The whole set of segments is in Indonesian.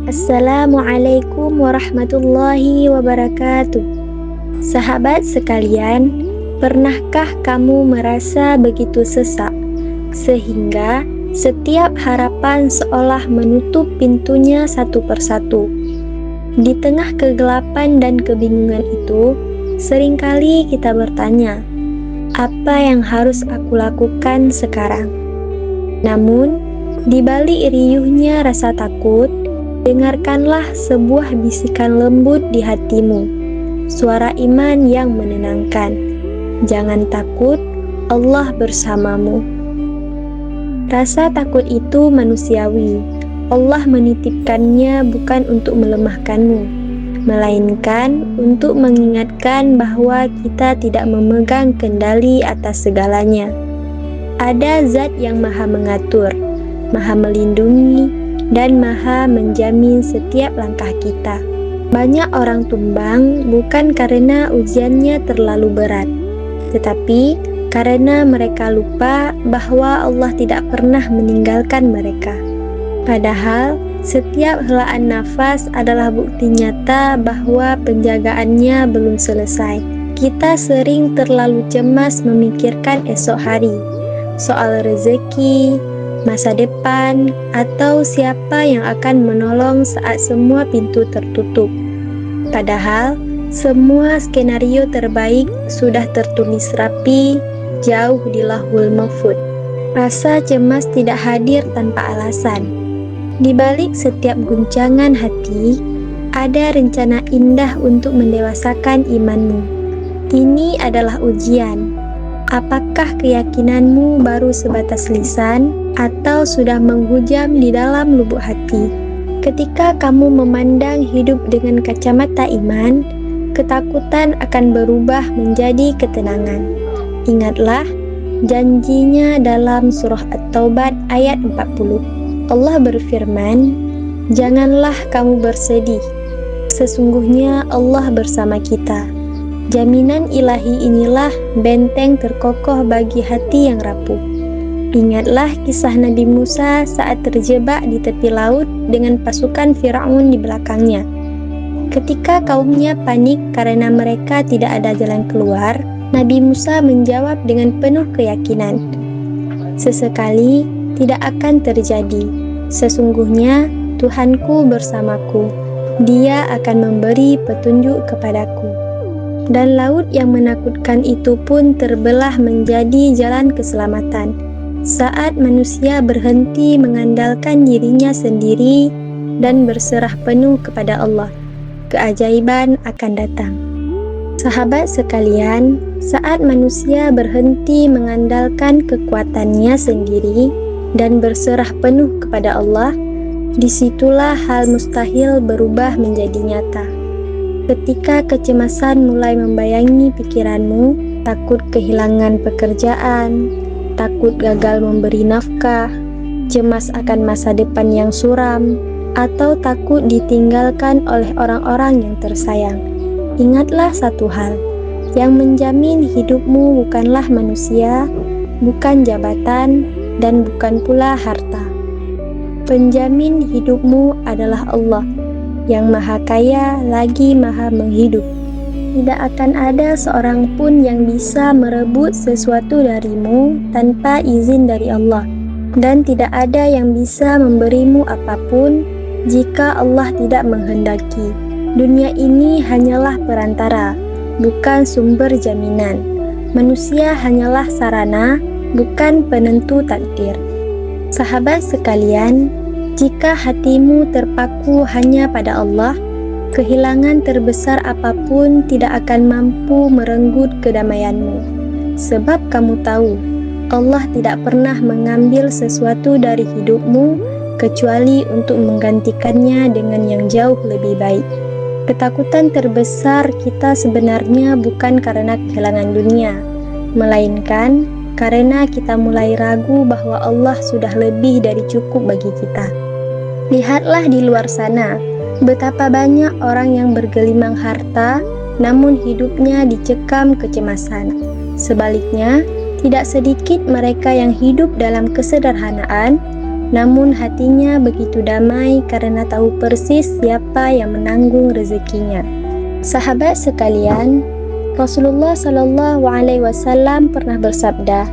Assalamualaikum warahmatullahi wabarakatuh. Sahabat sekalian, pernahkah kamu merasa begitu sesak sehingga setiap harapan seolah menutup pintunya satu persatu? Di tengah kegelapan dan kebingungan itu, seringkali kita bertanya, apa yang harus aku lakukan sekarang? Namun, di balik riuhnya rasa takut, dengarkanlah sebuah bisikan lembut di hatimu, suara iman yang menenangkan. Jangan takut, Allah bersamamu. Rasa takut itu manusiawi. Allah menitipkannya bukan untuk melemahkanmu, melainkan untuk mengingatkan bahwa kita tidak memegang kendali atas segalanya. Ada zat yang maha mengatur, maha melindungi, dan maha menjamin setiap langkah kita. Banyak orang tumbang bukan karena ujiannya terlalu berat, tetapi karena mereka lupa bahwa Allah tidak pernah meninggalkan mereka. Padahal, setiap helaan nafas adalah bukti nyata bahwa penjagaannya belum selesai. Kita sering terlalu cemas memikirkan esok hari, soal rezeki, masa depan, atau siapa yang akan menolong saat semua pintu tertutup. Padahal, semua skenario terbaik sudah tertulis rapi, jauh di Lauhul Mahfuz. Rasa cemas tidak hadir tanpa alasan. Di balik setiap guncangan hati, ada rencana indah untuk mendewasakan imanmu. Ini adalah ujian. Apakah keyakinanmu baru sebatas lisan atau sudah menghujam di dalam lubuk hati? Ketika kamu memandang hidup dengan kacamata iman, ketakutan akan berubah menjadi ketenangan. Ingatlah janjinya dalam surah At-Taubah ayat 40. Allah berfirman, "Janganlah kamu bersedih. Sesungguhnya Allah bersama kita." Jaminan ilahi inilah benteng terkokoh bagi hati yang rapuh. Ingatlah kisah Nabi Musa saat terjebak di tepi laut dengan pasukan Firaun di belakangnya. Ketika kaumnya panik karena mereka tidak ada jalan keluar, Nabi Musa menjawab dengan penuh keyakinan, "Sesekali tidak akan terjadi. Sesungguhnya Tuhanku bersamaku. Dia akan memberi petunjuk kepadaku." Dan laut yang menakutkan itu pun terbelah menjadi jalan keselamatan. Saat manusia berhenti mengandalkan dirinya sendiri dan berserah penuh kepada Allah, keajaiban akan datang. Sahabat sekalian, saat manusia berhenti mengandalkan kekuatannya sendiri dan berserah penuh kepada Allah, disitulah hal mustahil berubah menjadi nyata. Ketika kecemasan mulai membayangi pikiranmu, takut kehilangan pekerjaan, takut gagal memberi nafkah, cemas akan masa depan yang suram, atau takut ditinggalkan oleh orang-orang yang tersayang, ingatlah satu hal, yang menjamin hidupmu bukanlah manusia, bukan jabatan, dan bukan pula harta. Penjamin hidupmu adalah Allah, yang maha kaya lagi maha menghidup. Tidak akan ada seorang pun yang bisa merebut sesuatu darimu tanpa izin dari Allah, dan tidak ada yang bisa memberimu apapun jika Allah tidak menghendaki. Dunia ini hanyalah perantara, bukan sumber jaminan. Manusia hanyalah sarana, bukan penentu takdir. Sahabat sekalian, jika hatimu terpaku hanya pada Allah, kehilangan terbesar apapun tidak akan mampu merenggut kedamaianmu. Sebab kamu tahu, Allah tidak pernah mengambil sesuatu dari hidupmu kecuali untuk menggantikannya dengan yang jauh lebih baik. Ketakutan terbesar kita sebenarnya bukan karena kehilangan dunia, melainkan karena kita mulai ragu bahwa Allah sudah lebih dari cukup bagi kita. Lihatlah di luar sana, betapa banyak orang yang bergelimang harta, namun hidupnya dicekam kecemasan. Sebaliknya, tidak sedikit mereka yang hidup dalam kesederhanaan, namun hatinya begitu damai karena tahu persis siapa yang menanggung rezekinya. Sahabat sekalian, Rasulullah Shallallahu Alaihi Wasallam pernah bersabda,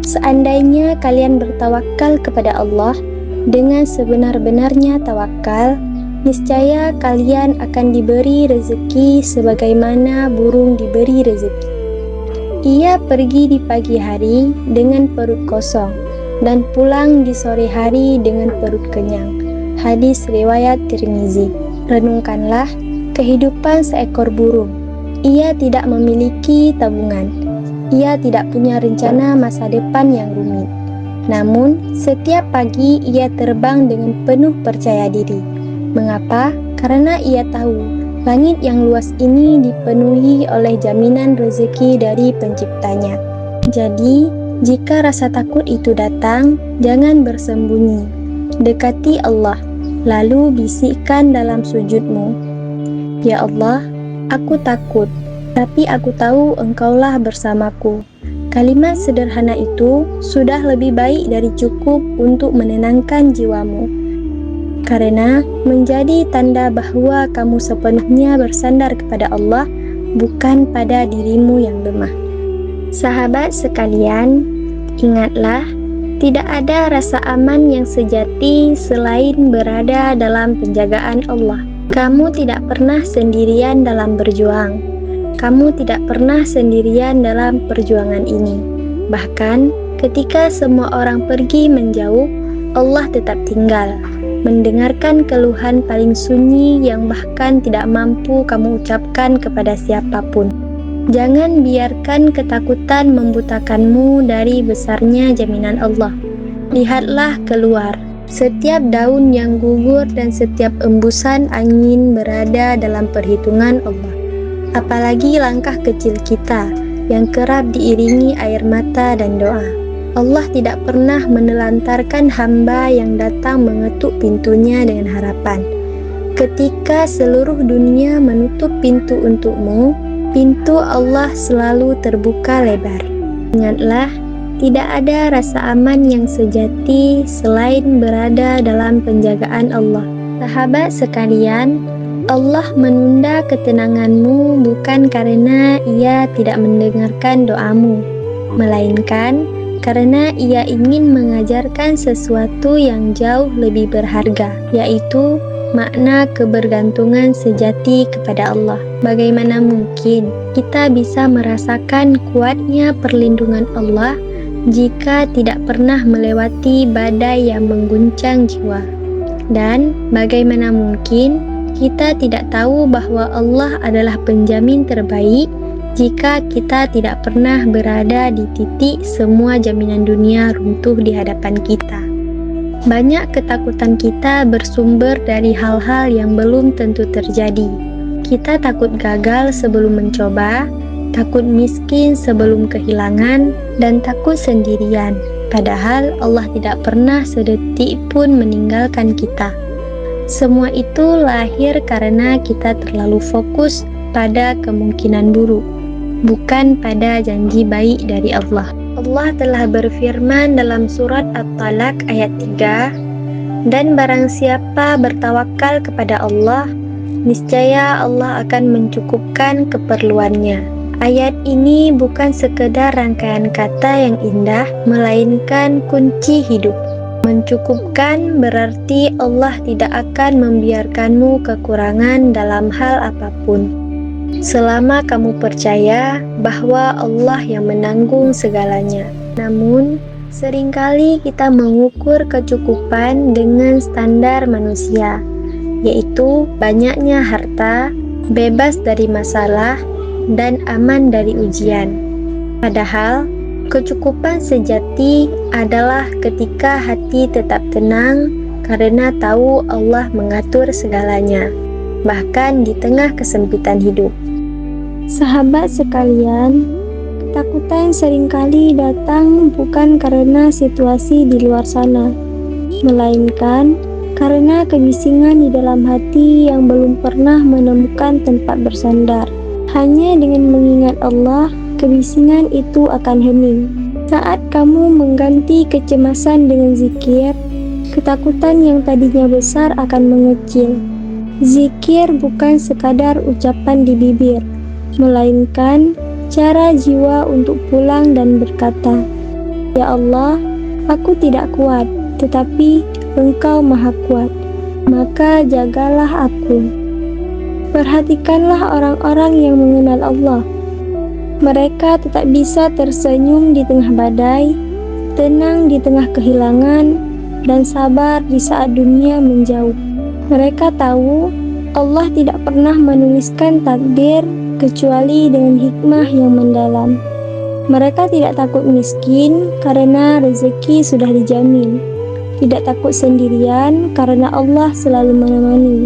"Seandainya kalian bertawakal kepada Allah dengan sebenar-benarnya tawakal, niscaya kalian akan diberi rezeki sebagaimana burung diberi rezeki. Ia pergi di pagi hari dengan perut kosong dan pulang di sore hari dengan perut kenyang." Hadis riwayat Tirmizi. Renungkanlah kehidupan seekor burung. Ia tidak memiliki tabungan. Ia tidak punya rencana masa depan yang rumit. Namun, setiap pagi ia terbang dengan penuh percaya diri. Mengapa? Karena ia tahu langit yang luas ini dipenuhi oleh jaminan rezeki dari penciptanya. Jadi, jika rasa takut itu datang, jangan bersembunyi. Dekati Allah, lalu bisikkan dalam sujudmu, "Ya Allah, aku takut, tapi aku tahu Engkaulah bersamaku." Kalimat sederhana itu sudah lebih baik dari cukup untuk menenangkan jiwamu, karena menjadi tanda bahwa kamu sepenuhnya bersandar kepada Allah, bukan pada dirimu yang lemah. Sahabat sekalian, ingatlah, tidak ada rasa aman yang sejati selain berada dalam penjagaan Allah. Kamu tidak pernah sendirian dalam berjuang. Kamu tidak pernah sendirian dalam perjuangan ini. Bahkan, ketika semua orang pergi menjauh, Allah tetap tinggal, mendengarkan keluhan paling sunyi yang bahkan tidak mampu kamu ucapkan kepada siapapun. Jangan biarkan ketakutan membutakanmu dari besarnya jaminan Allah. Lihatlah keluar. Setiap daun yang gugur dan setiap embusan angin berada dalam perhitungan Allah. Apalagi langkah kecil kita yang kerap diiringi air mata dan doa. Allah tidak pernah menelantarkan hamba yang datang mengetuk pintunya dengan harapan. Ketika seluruh dunia menutup pintu untukmu, pintu Allah selalu terbuka lebar. Ingatlah, tidak ada rasa aman yang sejati selain berada dalam penjagaan Allah. Sahabat sekalian, Allah menunda ketenanganmu bukan karena Ia tidak mendengarkan doamu, melainkan karena Ia ingin mengajarkan sesuatu yang jauh lebih berharga, yaitu makna kebergantungan sejati kepada Allah. Bagaimana mungkin kita bisa merasakan kuatnya perlindungan Allah jika tidak pernah melewati badai yang mengguncang jiwa? Dan bagaimana mungkin kita tidak tahu bahwa Allah adalah penjamin terbaik jika kita tidak pernah berada di titik semua jaminan dunia runtuh di hadapan kita? Banyak ketakutan kita bersumber dari hal-hal yang belum tentu terjadi. Kita takut gagal sebelum mencoba, takut miskin sebelum kehilangan, dan takut sendirian. Padahal Allah tidak pernah sedetik pun meninggalkan kita. Semua itu lahir karena kita terlalu fokus pada kemungkinan buruk, bukan pada janji baik dari Allah. Allah telah berfirman dalam surat At-Talaq ayat 3, "Dan barang siapa bertawakal kepada Allah, niscaya Allah akan mencukupkan keperluannya." Ayat ini bukan sekedar rangkaian kata yang indah, melainkan kunci hidup. Mencukupkan berarti Allah tidak akan membiarkanmu kekurangan dalam hal apapun, selama kamu percaya bahwa Allah yang menanggung segalanya. Namun, seringkali kita mengukur kecukupan dengan standar manusia, yaitu banyaknya harta, bebas dari masalah, dan aman dari ujian. Padahal, kecukupan sejati adalah ketika hati tetap tenang karena tahu Allah mengatur segalanya, bahkan di tengah kesempitan hidup. Sahabat sekalian, ketakutan seringkali datang bukan karena situasi di luar sana, melainkan karena kebisingan di dalam hati yang belum pernah menemukan tempat bersandar. Hanya dengan mengingat Allah, kebisingan itu akan hening. Saat kamu mengganti kecemasan dengan zikir, Ketakutan yang tadinya besar akan mengecil. Zikir bukan sekadar ucapan di bibir, melainkan cara jiwa untuk pulang dan berkata, "Ya Allah, aku tidak kuat, tetapi Engkau Maha Kuat, maka jagalah aku." Perhatikanlah orang-orang yang mengenal Allah. Mereka tetap bisa tersenyum di tengah badai, tenang di tengah kehilangan, dan sabar di saat dunia menjauh. Mereka tahu Allah tidak pernah menuliskan takdir kecuali dengan hikmah yang mendalam. Mereka tidak takut miskin karena rezeki sudah dijamin. Tidak takut sendirian karena Allah selalu menemani.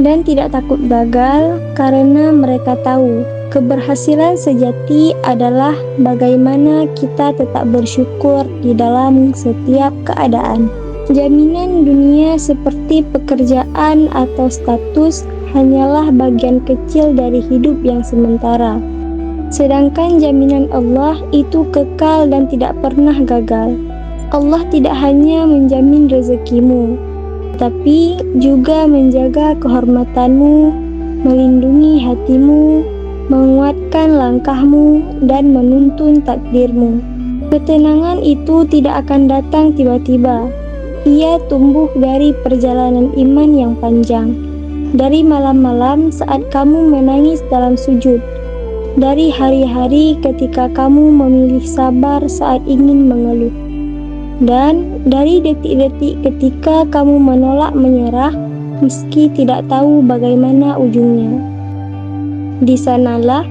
Dan tidak takut gagal karena mereka tahu keberhasilan sejati adalah bagaimana kita tetap bersyukur di dalam setiap keadaan. Jaminan dunia seperti pekerjaan atau status hanyalah bagian kecil dari hidup yang sementara. Sedangkan jaminan Allah itu kekal dan tidak pernah gagal. Allah tidak hanya menjamin rezekimu, tapi juga menjaga kehormatanmu, melindungi hatimu, menguatkan langkahmu, dan menuntun takdirmu. Ketenangan itu tidak akan datang tiba-tiba. Ia tumbuh dari perjalanan iman yang panjang, dari malam-malam saat kamu menangis dalam sujud, dari hari-hari ketika kamu memilih sabar saat ingin mengeluh, dan dari detik-detik ketika kamu menolak menyerah meski tidak tahu bagaimana ujungnya. Di sanalah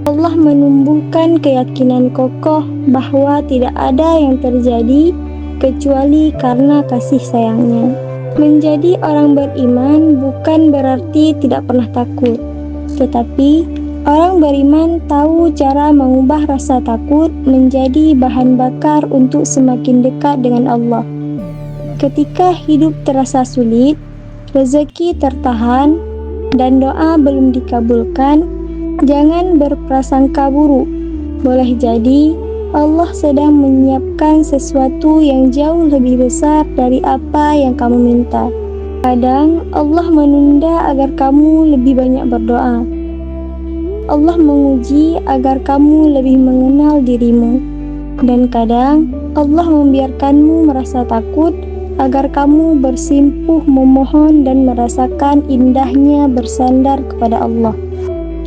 Allah menumbuhkan keyakinan kokoh bahwa tidak ada yang terjadi kecuali karena kasih sayangnya. Menjadi orang beriman bukan berarti tidak pernah takut, tetapi orang beriman tahu cara mengubah rasa takut menjadi bahan bakar untuk semakin dekat dengan Allah. Ketika hidup terasa sulit, rezeki tertahan, dan doa belum dikabulkan, jangan berprasangka buruk. Boleh jadi Allah sedang menyiapkan sesuatu yang jauh lebih besar dari apa yang kamu minta. Kadang Allah menunda agar kamu lebih banyak berdoa. Allah menguji agar kamu lebih mengenal dirimu. Dan kadang Allah membiarkanmu merasa takut agar kamu bersimpuh memohon dan merasakan indahnya bersandar kepada Allah.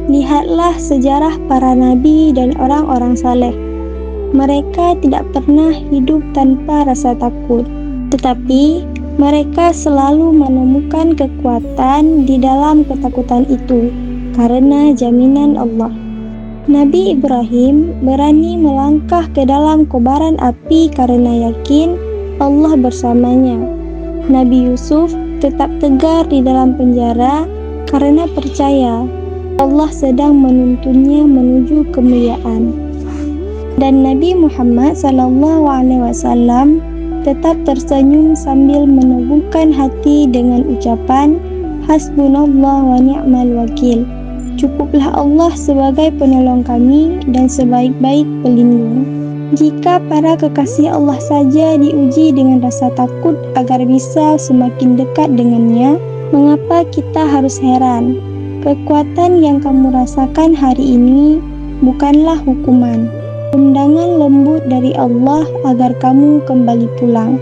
Lihatlah sejarah para nabi dan orang-orang saleh. Mereka tidak pernah hidup tanpa rasa takut, tetapi mereka selalu menemukan kekuatan di dalam ketakutan itu karena jaminan Allah. Nabi Ibrahim berani melangkah ke dalam kobaran api karena yakin Allah bersamanya. Nabi Yusuf tetap tegar di dalam penjara karena percaya Allah sedang menuntunnya menuju kemuliaan. Dan Nabi Muhammad SAW tetap tersenyum sambil meneguhkan hati dengan ucapan Hasbunallah wa ni'mal wakil. Cukuplah Allah sebagai penolong kami dan sebaik-baik pelindung. Jika para kekasih Allah saja diuji dengan rasa takut agar bisa semakin dekat dengannya, mengapa kita harus heran? Kekuatan yang kamu rasakan hari ini bukanlah hukuman. Undangan lembut dari Allah agar kamu kembali pulang.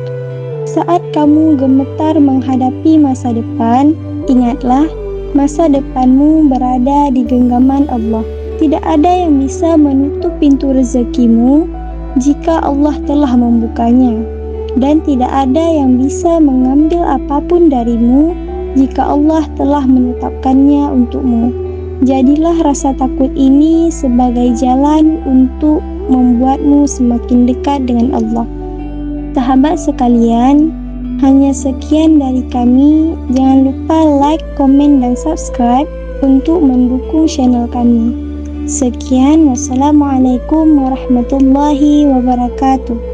Saat kamu gemetar menghadapi masa depan, ingatlah masa depanmu berada di genggaman Allah. Tidak ada yang bisa menutup pintu rezekimu jika Allah telah membukanya, dan tidak ada yang bisa mengambil apapun darimu jika Allah telah menetapkannya untukmu. Jadilah rasa takut ini sebagai jalan untuk membuatmu semakin dekat dengan Allah. Sahabat sekalian, hanya sekian dari kami. Jangan lupa like, komen, dan subscribe untuk mendukung channel kami. Sekian, wassalamualaikum warahmatullahi wabarakatuh.